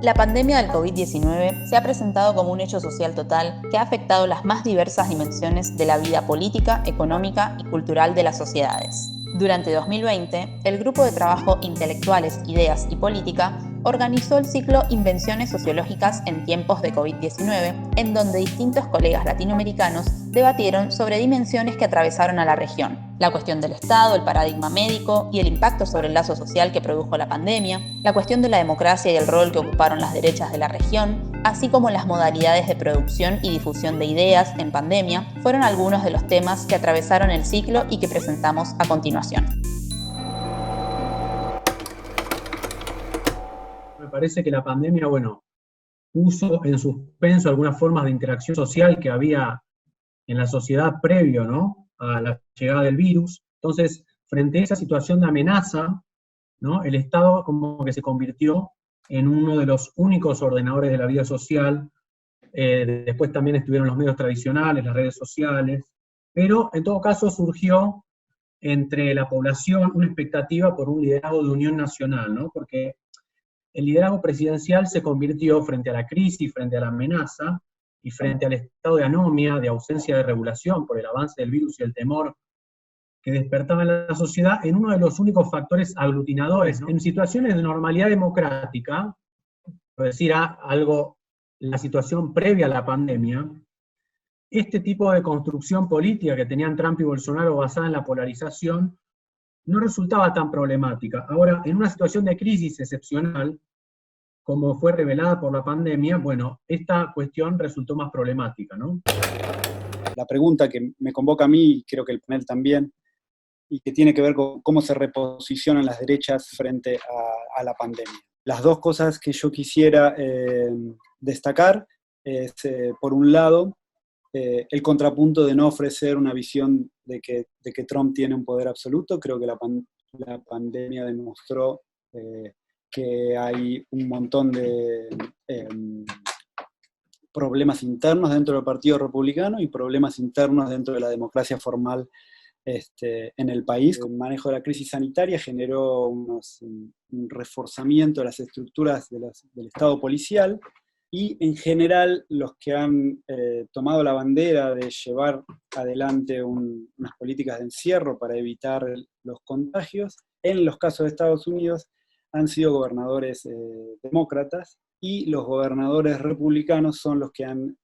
La pandemia del COVID-19 se ha presentado como un hecho social total que ha afectado las más diversas dimensiones de la vida política, económica y cultural de las sociedades. Durante 2020, el Grupo de Trabajo Intelectuales, Ideas y Política organizó el ciclo Invenciones Sociológicas en tiempos de COVID-19, en donde distintos colegas latinoamericanos debatieron sobre dimensiones que atravesaron a la región: la cuestión del Estado, el paradigma médico y el impacto sobre el lazo social que produjo la pandemia, la cuestión de la democracia y el rol que ocuparon las derechas de la región, así como las modalidades de producción y difusión de ideas en pandemia, fueron algunos de los temas que atravesaron el ciclo y que presentamos a continuación. Me parece que la pandemia, puso en suspenso algunas formas de interacción social que había en la sociedad previo, ¿no?, a la llegada del virus. Entonces, frente a esa situación de amenaza, ¿no?, el Estado como que se convirtió en uno de los únicos ordenadores de la vida social. Después también estuvieron los medios tradicionales, las redes sociales, pero en todo caso surgió entre la población una expectativa por un liderazgo de unión nacional, ¿no?, porque el liderazgo presidencial se convirtió, frente a la crisis, frente a la amenaza, y frente al estado de anomia, de ausencia de regulación por el avance del virus y el temor que despertaba en la sociedad, en uno de los únicos factores aglutinadores, ¿no?, en situaciones de normalidad democrática, por decir algo, la situación previa a la pandemia. Este tipo de construcción política que tenían Trump y Bolsonaro basada en la polarización no resultaba tan problemática. Ahora, en una situación de crisis excepcional, como fue revelada por la pandemia, esta cuestión resultó más problemática, ¿no? La pregunta que me convoca a mí, y creo que el panel también, y que tiene que ver con cómo se reposicionan las derechas frente a la pandemia. Las dos cosas que yo quisiera destacar es, por un lado, el contrapunto de no ofrecer una visión de que Trump tiene un poder absoluto. Creo que la pandemia demostró que hay un montón de problemas internos dentro del Partido Republicano y problemas internos dentro de la democracia formal en el país. El manejo de la crisis sanitaria generó un reforzamiento de las estructuras del Estado policial, y en general los que han tomado la bandera de llevar adelante unas políticas de encierro para evitar los contagios, en los casos de Estados Unidos, han sido gobernadores demócratas, y los gobernadores republicanos son los que han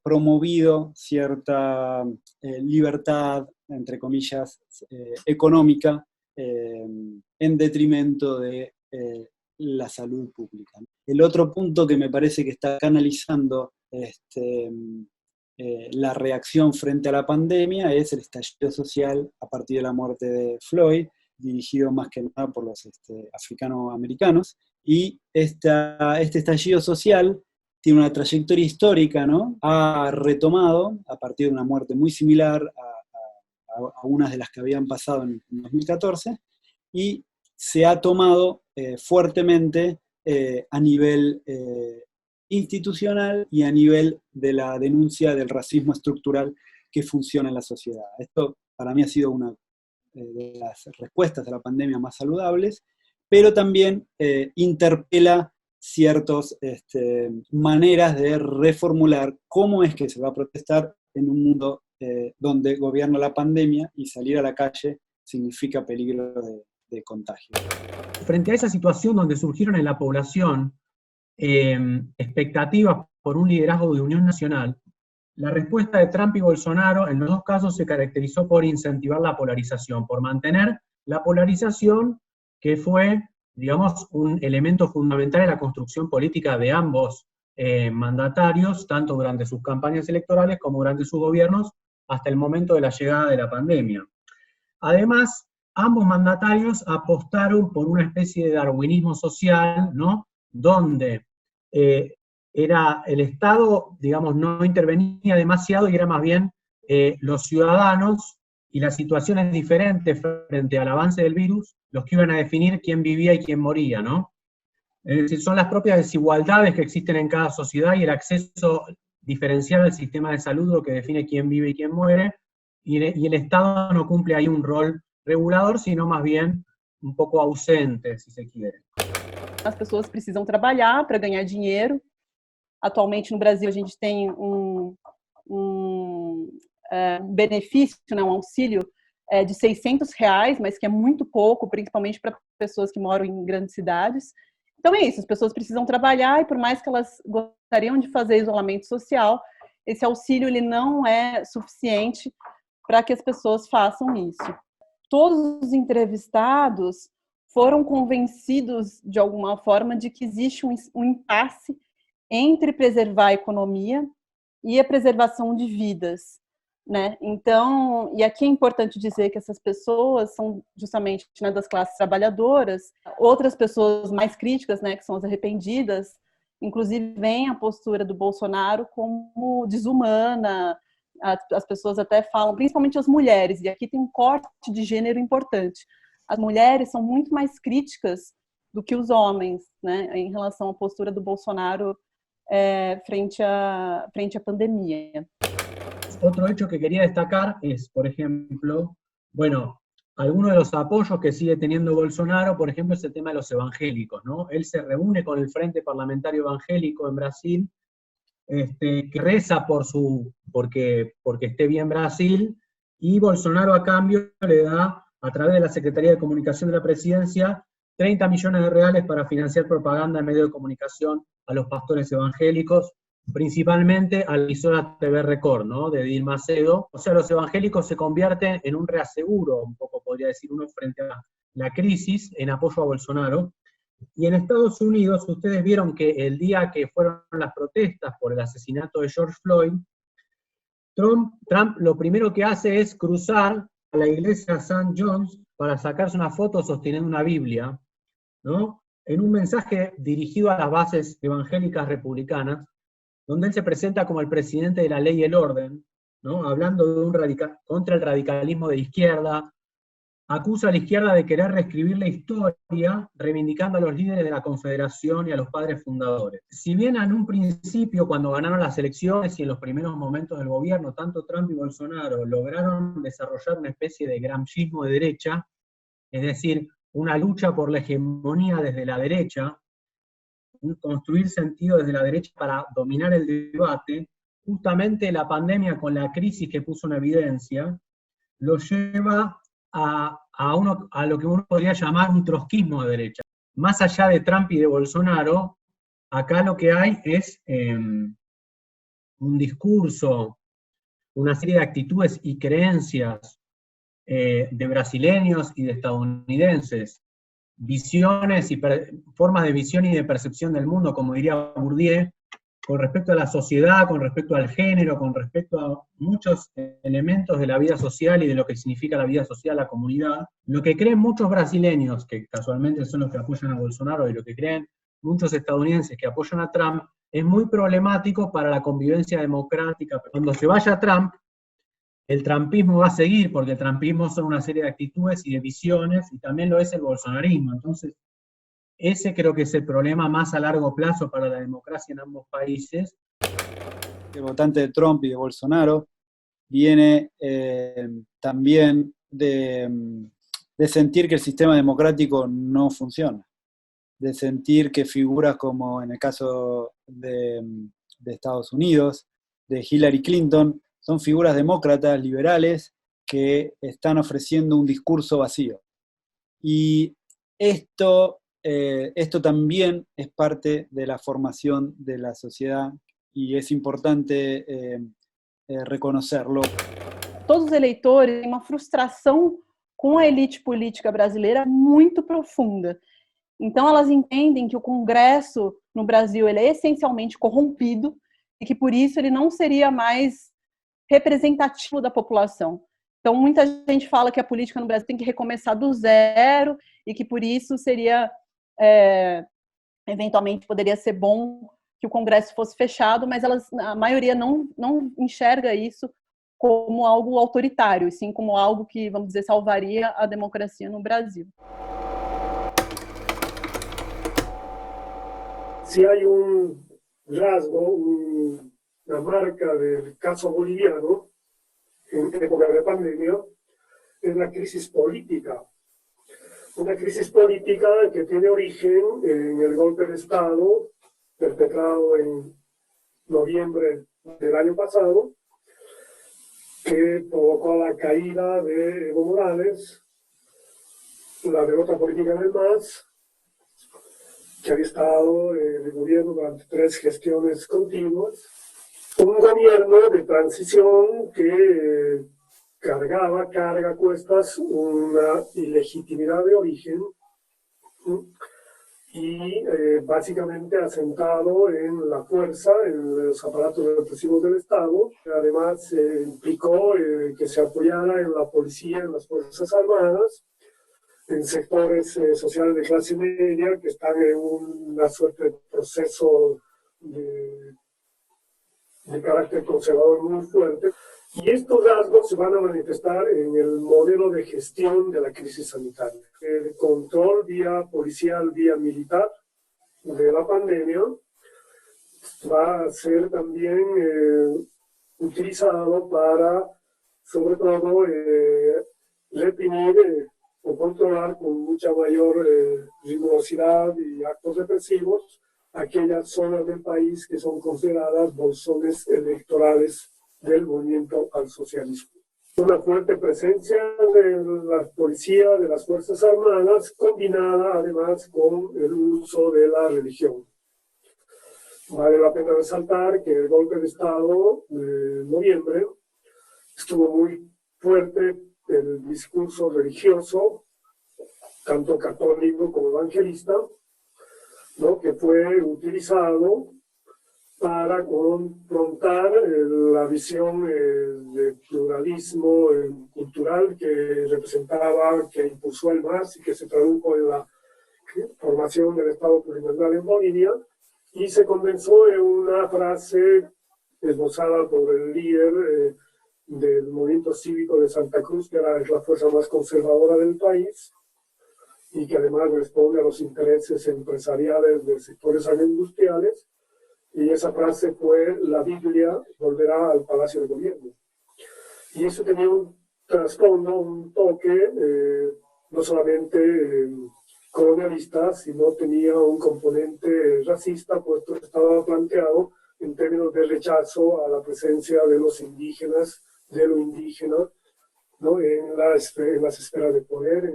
promovido cierta libertad, entre comillas, económica, en detrimento de la salud pública. El otro punto que me parece que está canalizando la reacción frente a la pandemia es el estallido social a partir de la muerte de Floyd, dirigido más que nada por los africanoamericanos, y este estallido social tiene una trayectoria histórica, ¿no? Ha retomado, a partir de una muerte muy similar a unas de las que habían pasado en 2014, y se ha tomado fuertemente a nivel institucional y a nivel de la denuncia del racismo estructural que funciona en la sociedad. Esto para mí ha sido una de las respuestas a la pandemia más saludables, pero también interpela ciertas maneras de reformular cómo es que se va a protestar en un mundo donde gobierna la pandemia y salir a la calle significa peligro de contagio. Frente a esa situación donde surgieron en la población expectativas por un liderazgo de unión nacional, la respuesta de Trump y Bolsonaro en los dos casos se caracterizó por incentivar la polarización, por mantener la polarización que fue, digamos, un elemento fundamental en la construcción política de ambos mandatarios, tanto durante sus campañas electorales como durante sus gobiernos, hasta el momento de la llegada de la pandemia. Además, ambos mandatarios apostaron por una especie de darwinismo social, ¿no?, donde era el Estado, digamos, no intervenía demasiado y era más bien los ciudadanos y las situaciones diferentes frente al avance del virus los que iban a definir quién vivía y quién moría, ¿no? Es decir, son las propias desigualdades que existen en cada sociedad y el acceso diferencial al sistema de salud lo que define quién vive y quién muere, y el Estado no cumple ahí un rol regulador, sino más bien un poco ausente, si se quiere. as pessoas precisam trabalhar para ganhar dinheiro. Atualmente, no Brasil, a gente tem um benefício, né, um auxílio de R$ 600, mas que é muito pouco, principalmente para pessoas que moram em grandes cidades. Então é isso, as pessoas precisam trabalhar e por mais que elas gostariam de fazer isolamento social, esse auxílio ele não é suficiente para que as pessoas façam isso. Todos os entrevistados foram convencidos de alguma forma de que existe um impasse entre preservar a economia e a preservação de vidas, né? Então, e aqui é importante dizer que essas pessoas são justamente, né, das classes trabalhadoras. Outras pessoas mais críticas, né, que são as arrependidas, inclusive veem a postura do Bolsonaro como desumana. As pessoas até falam, principalmente as mulheres, e aqui tem um corte de gênero importante. As mulheres são muito mais críticas do que os homens, né, em relação à postura do Bolsonaro frente à pandemia. Otro hecho que quería destacar es, por ejemplo, bueno, algunos de los apoyos que sigue teniendo Bolsonaro, por ejemplo, es el tema de los evangélicos, ¿no? Él se reúne con el Frente Parlamentario Evangélico en Brasil, que reza porque esté bien Brasil, y Bolsonaro a cambio le da, a través de la Secretaría de Comunicación de la Presidencia, 30 millones de reales para financiar propaganda en medios de comunicación a los pastores evangélicos, principalmente a la emisora TV Record, ¿no?, de Edir Macedo. O sea, los evangélicos se convierten en un reaseguro, un poco podría decir uno, frente a la crisis, en apoyo a Bolsonaro. Y en Estados Unidos, ustedes vieron que el día que fueron las protestas por el asesinato de George Floyd, Trump lo primero que hace es cruzar a la iglesia St. John's para sacarse una foto sosteniendo una Biblia, ¿no?, en un mensaje dirigido a las bases evangélicas republicanas, donde él se presenta como el presidente de la ley y el orden, ¿no?, hablando de contra el radicalismo de izquierda, acusa a la izquierda de querer reescribir la historia, reivindicando a los líderes de la Confederación y a los padres fundadores. Si bien en un principio, cuando ganaron las elecciones y en los primeros momentos del gobierno, tanto Trump y Bolsonaro lograron desarrollar una especie de gramscismo de derecha, es decir, una lucha por la hegemonía desde la derecha, construir sentido desde la derecha para dominar el debate, justamente la pandemia, con la crisis que puso en evidencia, lo lleva a lo que uno podría llamar un trotskismo de derecha. Más allá de Trump y de Bolsonaro, acá lo que hay es un discurso, una serie de actitudes y creencias de brasileños y de estadounidenses, visiones y formas de visión y de percepción del mundo, como diría Bourdieu, con respecto a la sociedad, con respecto al género, con respecto a muchos elementos de la vida social y de lo que significa la vida social, la comunidad. Lo que creen muchos brasileños, que casualmente son los que apoyan a Bolsonaro, y lo que creen muchos estadounidenses que apoyan a Trump, es muy problemático para la convivencia democrática. Cuando se vaya Trump, el trumpismo va a seguir, porque el trumpismo son una serie de actitudes y de visiones, y también lo es el bolsonarismo. Entonces, ese creo que es el problema más a largo plazo para la democracia en ambos países. El votante de Trump y de Bolsonaro viene también de sentir que el sistema democrático no funciona, de sentir que figuras como en el caso de Estados Unidos, de Hillary Clinton, son figuras demócratas, liberales, que están ofreciendo un discurso vacío. Y esto también es parte de la formación de la sociedad y es importante reconocerlo. Todos os eleitores têm uma frustração com a elite política brasileira muito profunda. Então, elas entendem que o Congresso no Brasil ele é essencialmente corrompido e que, por isso, ele não seria mais representativo da população. Então, muita gente fala que a política no Brasil tem que recomeçar do zero e que, por isso, seria, eventualmente, poderia ser bom que o Congresso fosse fechado, mas a maioria não enxerga isso como algo autoritário, e sim como algo que, vamos dizer, salvaria a democracia no Brasil. Si hay un rasgo, una marca del caso boliviano en época de pandemia, es la crisis política. una crisis política que tiene origen en el golpe de Estado perpetrado en noviembre del año pasado, que provocó la caída de Evo Morales, la derrota política del MAS, que había estado en el gobierno durante 3 gestiones continuas, un gobierno de transición que carga a cuestas una ilegitimidad de origen y básicamente asentado en la fuerza, en los aparatos represivos del Estado. Además, implicó que se apoyara en la policía, en las Fuerzas Armadas, en sectores sociales de clase media que están en una suerte de proceso de carácter conservador muy fuerte. Y estos rasgos se van a manifestar en el modelo de gestión de la crisis sanitaria. El control vía policial, vía militar de la pandemia va a ser también utilizado para, sobre todo, reprimir o controlar con mucha mayor rigurosidad y actos represivos aquellas zonas del país que son consideradas bolsones electorales del movimiento al socialismo. Una fuerte presencia de la policía, de las Fuerzas Armadas, combinada además con el uso de la religión. Vale la pena resaltar que el golpe de Estado de noviembre estuvo muy fuerte el discurso religioso, tanto católico como evangelista, ¿no?, que fue utilizado para confrontar la visión de pluralismo cultural que representaba, que impulsó el MAS y que se tradujo en la formación del Estado plurinacional en Bolivia, y se condensó en una frase esbozada por el líder del movimiento cívico de Santa Cruz, que era la fuerza más conservadora del país, y que además responde a los intereses empresariales de sectores agroindustriales. Y esa frase fue: la Biblia volverá al Palacio de Gobierno. Y eso tenía un trasfondo, un toque, no solamente colonialista, sino tenía un componente racista, puesto que estaba planteado en términos de rechazo a la presencia de los indígenas, de lo indígena, ¿no?, en las esferas de poder.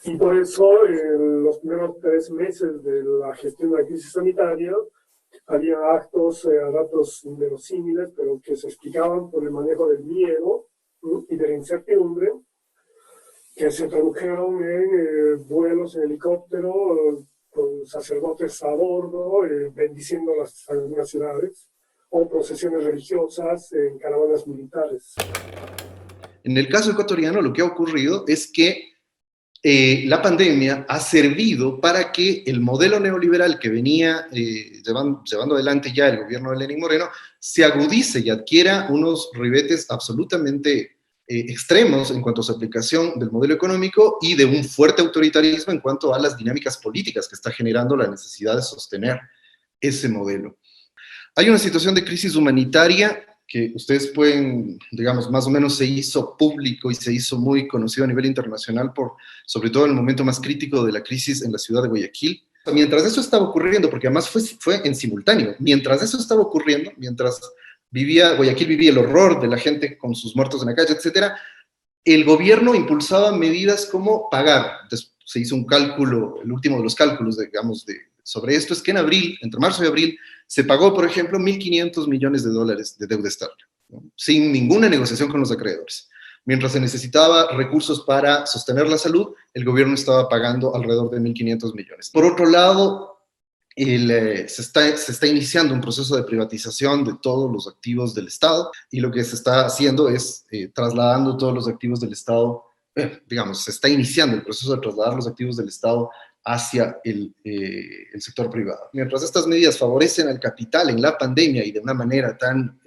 Y por eso, en los primeros 3 meses de la gestión de la crisis sanitaria, había actos inverosímiles, pero que se explicaban por el manejo del miedo y de la incertidumbre, que se tradujeron en vuelos en helicóptero con sacerdotes a bordo, bendiciendo algunas ciudades, o procesiones religiosas en caravanas militares. En el caso ecuatoriano, lo que ha ocurrido es que la pandemia ha servido para que el modelo neoliberal que venía llevando adelante ya el gobierno de Lenín Moreno se agudice y adquiera unos ribetes absolutamente extremos en cuanto a su aplicación del modelo económico y de un fuerte autoritarismo en cuanto a las dinámicas políticas que está generando la necesidad de sostener ese modelo. Hay una situación de crisis humanitaria que ustedes pueden, digamos, más o menos se hizo público y se hizo muy conocido a nivel internacional por, sobre todo en el momento más crítico de la crisis en la ciudad de Guayaquil. Mientras eso estaba ocurriendo, porque además fue en simultáneo, mientras eso estaba ocurriendo, mientras Guayaquil vivía el horror de la gente con sus muertos en la calle, etcétera, el gobierno impulsaba medidas como pagar. Entonces, se hizo un cálculo, el último de los cálculos, digamos, sobre esto es que en abril, entre marzo y abril, se pagó, por ejemplo, $1.500 millones de deuda estable, ¿no?, sin ninguna negociación con los acreedores. Mientras se necesitaba recursos para sostener la salud, el gobierno estaba pagando alrededor de 1.500 millones. Por otro lado, se está iniciando un proceso de privatización de todos los activos del Estado, y lo que se está haciendo es trasladando todos los activos del Estado, digamos, se está iniciando el proceso de trasladar los activos del Estado hacia el sector privado. Mientras estas medidas favorecen al capital en la pandemia y de una manera tan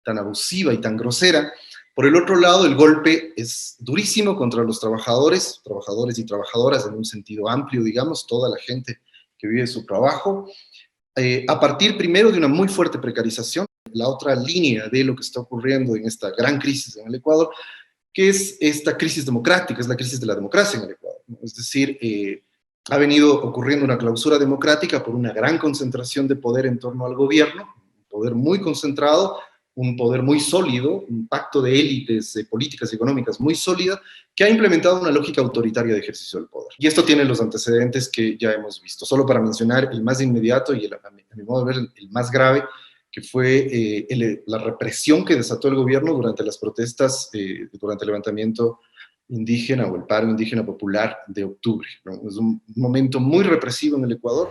abusiva y tan grosera, por el otro lado, el golpe es durísimo contra los trabajadores y trabajadoras en un sentido amplio, digamos, toda la gente que vive su trabajo, a partir primero de una muy fuerte precarización. La otra línea de lo que está ocurriendo en esta gran crisis en el Ecuador que es esta crisis democrática, es la crisis de la democracia en el Ecuador, ¿no? Es decir, ha venido ocurriendo una clausura democrática por una gran concentración de poder en torno al gobierno, un poder muy concentrado, un poder muy sólido, un pacto de élites políticas y económicas muy sólida, que ha implementado una lógica autoritaria de ejercicio del poder. Y esto tiene los antecedentes que ya hemos visto. Solo para mencionar el más inmediato y a mi modo de ver el más grave, que fue la represión que desató el gobierno durante las protestas, durante el levantamiento indígena o el paro indígena popular de octubre, ¿no? Es un momento muy represivo en el Ecuador.